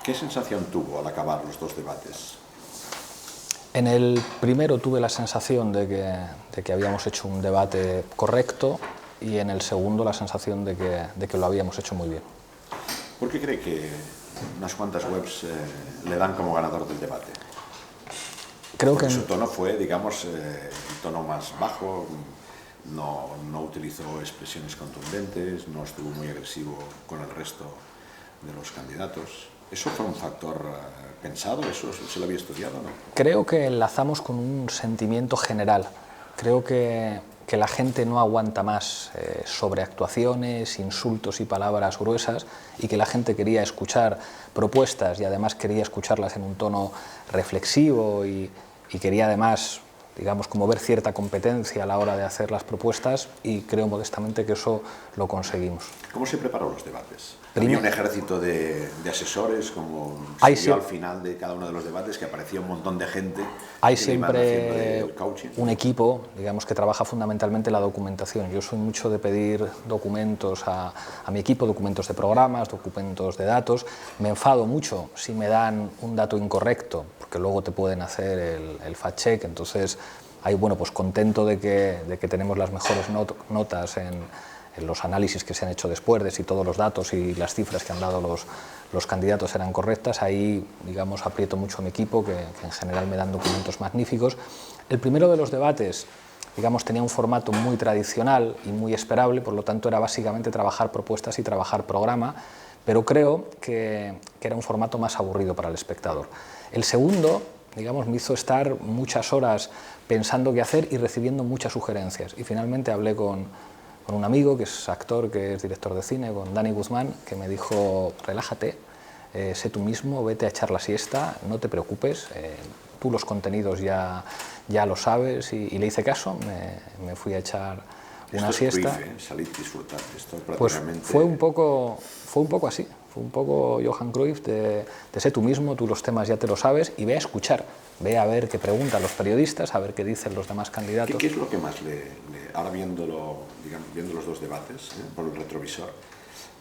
¿Qué sensación tuvo al acabar los dos debates? En el primero tuve la sensación de que habíamos hecho un debate correcto y en el segundo la sensación de que lo habíamos hecho muy bien. ¿Por qué cree que unas cuantas webs le dan como ganador del debate? Creo Porque que su tono fue, digamos, el tono más bajo, no utilizó expresiones contundentes, no estuvo muy agresivo con el resto de los candidatos. ¿Eso fue un factor pensado? ¿Eso se lo había estudiado, no? creo que enlazamos con un sentimiento general. Creo que la gente no aguanta más sobreactuaciones, insultos y palabras gruesas, y que la gente quería escuchar propuestas y además quería escucharlas en un tono reflexivo y quería además, digamos, como ver cierta competencia a la hora de hacer las propuestas, y creo modestamente que eso lo conseguimos. ¿Cómo se preparó los debates? ¿Había un ejército de asesores, como Hay se vio al final de cada uno de los debates, que aparecía un montón de gente Hay que le iban haciendo siempre el coaching? un equipo, digamos, que trabaja fundamentalmente la documentación. Yo soy mucho de pedir documentos a mi equipo, documentos de programas, documentos de datos. Me enfado mucho si me dan un dato incorrecto, porque luego te pueden hacer el fact-check. Entonces, ahí, bueno, pues contento de que tenemos las mejores notas en los análisis que se han hecho después, de si todos los datos y las cifras que han dado los candidatos eran correctas. Ahí, digamos, aprieto mucho a mi equipo, que en general me dan documentos magníficos. El primero de los debates, digamos, tenía un formato muy tradicional y muy esperable, por lo tanto era básicamente trabajar propuestas y trabajar programa, pero creo que era un formato más aburrido para el espectador. El segundo, digamos, me hizo estar muchas horas pensando qué hacer y recibiendo muchas sugerencias, y finalmente hablé con un amigo que es actor, que es director de cine, con Dani Guzmán, que me dijo: relájate, sé tú mismo, vete a echar la siesta, no te preocupes, tú los contenidos ya lo sabes, y le hice caso, me fui a echar una siesta. Esto es Cruyff, salir y disfrutar. Esto Pues prácticamente... fue un poco así, fue un poco Johan Cruyff, de sé tú mismo, tú los temas ya te lo sabes, y ve a escuchar, ve a ver qué preguntan los periodistas, a ver qué dicen los demás candidatos. ¿Qué es lo que más ahora viéndolo, digamos, viendo los dos debates por el retrovisor,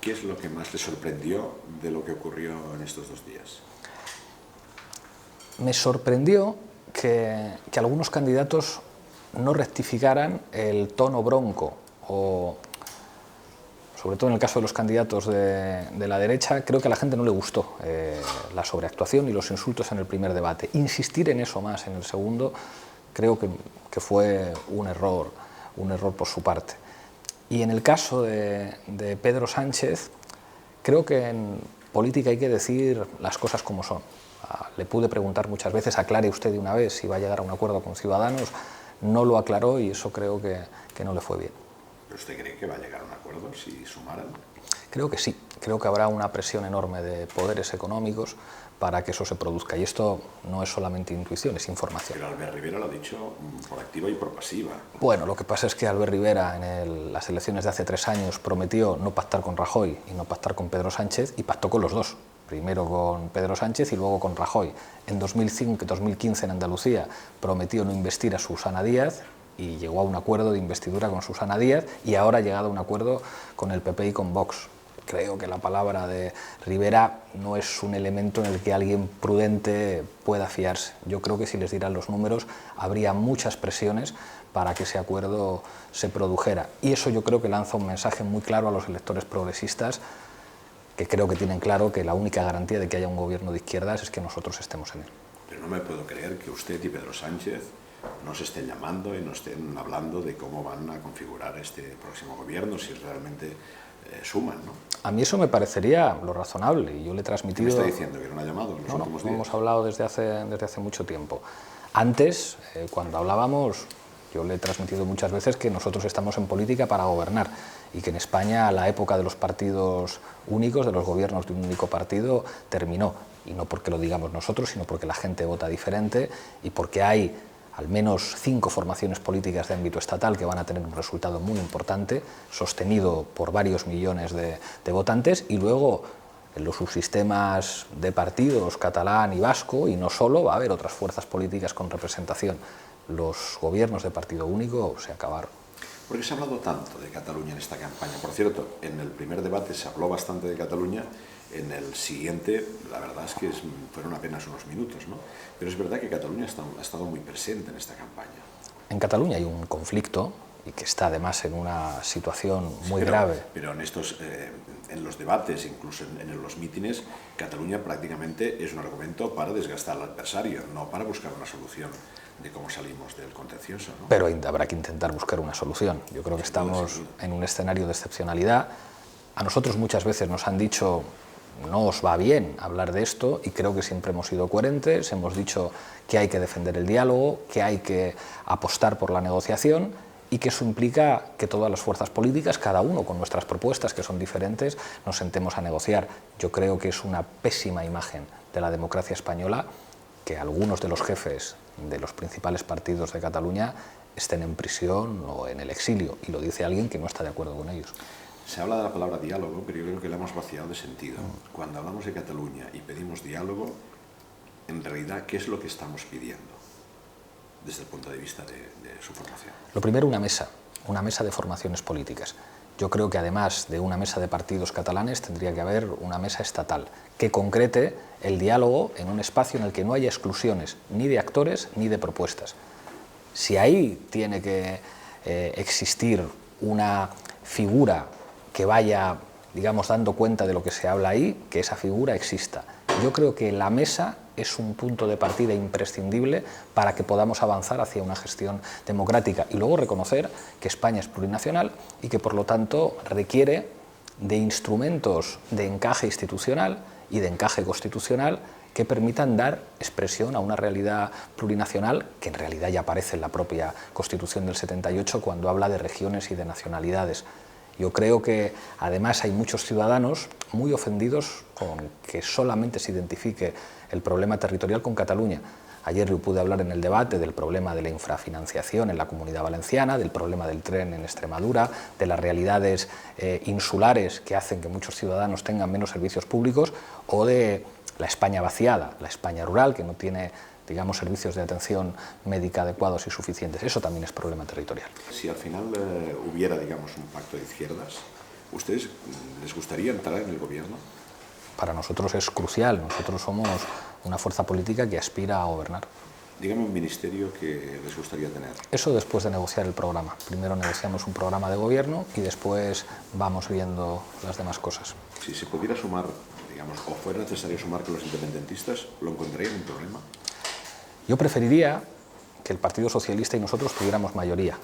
qué es lo que más le sorprendió de lo que ocurrió en estos 2 días? Me sorprendió que algunos candidatos no rectificaran el tono bronco, o sobre todo en el caso de los candidatos de la derecha. Creo que a la gente no le gustó la sobreactuación y los insultos en el primer debate. Insistir en eso más en el segundo creo que fue un error por su parte. Y en el caso de Pedro Sánchez, creo que en política hay que decir las cosas como son. Le pude preguntar muchas veces: aclare usted de una vez si va a llegar a un acuerdo con Ciudadanos. No lo aclaró y eso creo que no le fue bien. ¿Pero usted cree que va a llegar a un acuerdo si sumaran? Creo que sí, creo que habrá una presión enorme de poderes económicos para que eso se produzca, y esto no es solamente intuición, es información. Pero Albert Rivera lo ha dicho por activa y por pasiva. Bueno, lo que pasa es que Albert Rivera en las elecciones de hace 3 años prometió no pactar con Rajoy y no pactar con Pedro Sánchez, y pactó con los dos. Primero con Pedro Sánchez y luego con Rajoy. En 2015 en Andalucía prometió no investir a Susana Díaz y llegó a un acuerdo de investidura con Susana Díaz, y ahora ha llegado a un acuerdo con el PP y con Vox. Creo que la palabra de Rivera no es un elemento en el que alguien prudente pueda fiarse. Yo creo que si les dieran los números habría muchas presiones para que ese acuerdo se produjera, y eso yo creo que lanza un mensaje muy claro a los electores progresistas, que creo que tienen claro que la única garantía de que haya un gobierno de izquierdas es que nosotros estemos en él. Pero no me puedo creer que usted y Pedro Sánchez no se estén llamando y no estén hablando de cómo van a configurar este próximo gobierno, si realmente suman, ¿no? A mí eso me parecería lo razonable, y yo le he transmitido... ¿Qué me está diciendo? ¿Que no ha llamado en los últimos días? No hemos hablado desde hace mucho tiempo. Antes, cuando hablábamos, yo le he transmitido muchas veces que nosotros estamos en política para gobernar, y que en España la época de los partidos únicos, de los gobiernos de un único partido, terminó. Y no porque lo digamos nosotros, sino porque la gente vota diferente y porque hay al menos 5 formaciones políticas de ámbito estatal que van a tener un resultado muy importante, sostenido por varios millones de votantes, y luego en los subsistemas de partidos catalán y vasco, y no solo, va a haber otras fuerzas políticas con representación. Los gobiernos de partido único se acabaron. ¿Por qué se ha hablado tanto de Cataluña en esta campaña? Por cierto, en el primer debate se habló bastante de Cataluña En el siguiente, la verdad es que fueron apenas unos minutos, ¿no? Pero es verdad que Cataluña ha estado muy presente en esta campaña. En Cataluña hay un conflicto y que está además en una situación muy grave. Pero en los debates, incluso en los mítines, Cataluña prácticamente es un argumento para desgastar al adversario, no para buscar una solución de cómo salimos del contencioso, ¿no? Pero habrá que intentar buscar una solución. Yo creo que estamos en un escenario de excepcionalidad. A nosotros muchas veces nos han dicho: no os va bien hablar de esto, y creo que siempre hemos sido coherentes, hemos dicho que hay que defender el diálogo, que hay que apostar por la negociación y que eso implica que todas las fuerzas políticas, cada uno con nuestras propuestas que son diferentes, nos sentemos a negociar. Yo creo que es una pésima imagen de la democracia española que algunos de los jefes de los principales partidos de Cataluña estén en prisión o en el exilio, y lo dice alguien que no está de acuerdo con ellos. Se habla de la palabra diálogo, pero yo creo que la hemos vaciado de sentido. Cuando hablamos de Cataluña y pedimos diálogo, en realidad, ¿qué es lo que estamos pidiendo desde el punto de vista de su formación? Lo primero, una mesa de formaciones políticas. Yo creo que además de una mesa de partidos catalanes tendría que haber una mesa estatal que concrete el diálogo en un espacio en el que no haya exclusiones ni de actores ni de propuestas. Si ahí tiene que existir una figura que vaya, digamos, dando cuenta de lo que se habla ahí, que esa figura exista. Yo creo que la mesa es un punto de partida imprescindible para que podamos avanzar hacia una gestión democrática, y luego reconocer que España es plurinacional y que por lo tanto requiere de instrumentos de encaje institucional y de encaje constitucional que permitan dar expresión a una realidad plurinacional que en realidad ya aparece en la propia Constitución del 78 cuando habla de regiones y de nacionalidades. Yo creo que además hay muchos ciudadanos muy ofendidos con que solamente se identifique el problema territorial con Cataluña. Ayer yo pude hablar en el debate del problema de la infrafinanciación en la Comunidad Valenciana, del problema del tren en Extremadura, de las realidades insulares que hacen que muchos ciudadanos tengan menos servicios públicos, o de la España vaciada, la España rural, que no tiene, digamos, servicios de atención médica adecuados y suficientes. Eso también es problema territorial. Si al final hubiera, digamos, un pacto de izquierdas, ¿ustedes les gustaría entrar en el gobierno? Para nosotros es crucial. Nosotros somos una fuerza política que aspira a gobernar. Dígame un ministerio que les gustaría tener. Eso después de negociar el programa. Primero negociamos un programa de gobierno y después vamos viendo las demás cosas. Si se pudiera sumar, digamos, o fuera necesario sumar con los independentistas, ¿lo encontrarían un problema? Yo preferiría que el Partido Socialista y nosotros tuviéramos mayoría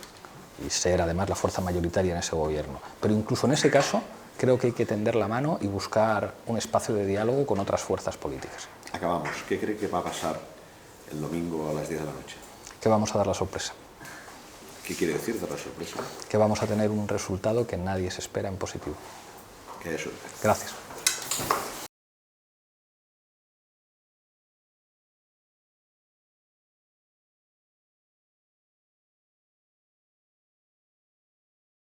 y ser además la fuerza mayoritaria en ese gobierno. Pero incluso en ese caso creo que hay que tender la mano y buscar un espacio de diálogo con otras fuerzas políticas. Acabamos. ¿Qué cree que va a pasar el domingo a las 10 de la noche? Que vamos a dar la sorpresa. ¿Qué quiere decir dar la sorpresa? Que vamos a tener un resultado que nadie se espera en positivo. Que haya suerte. Gracias.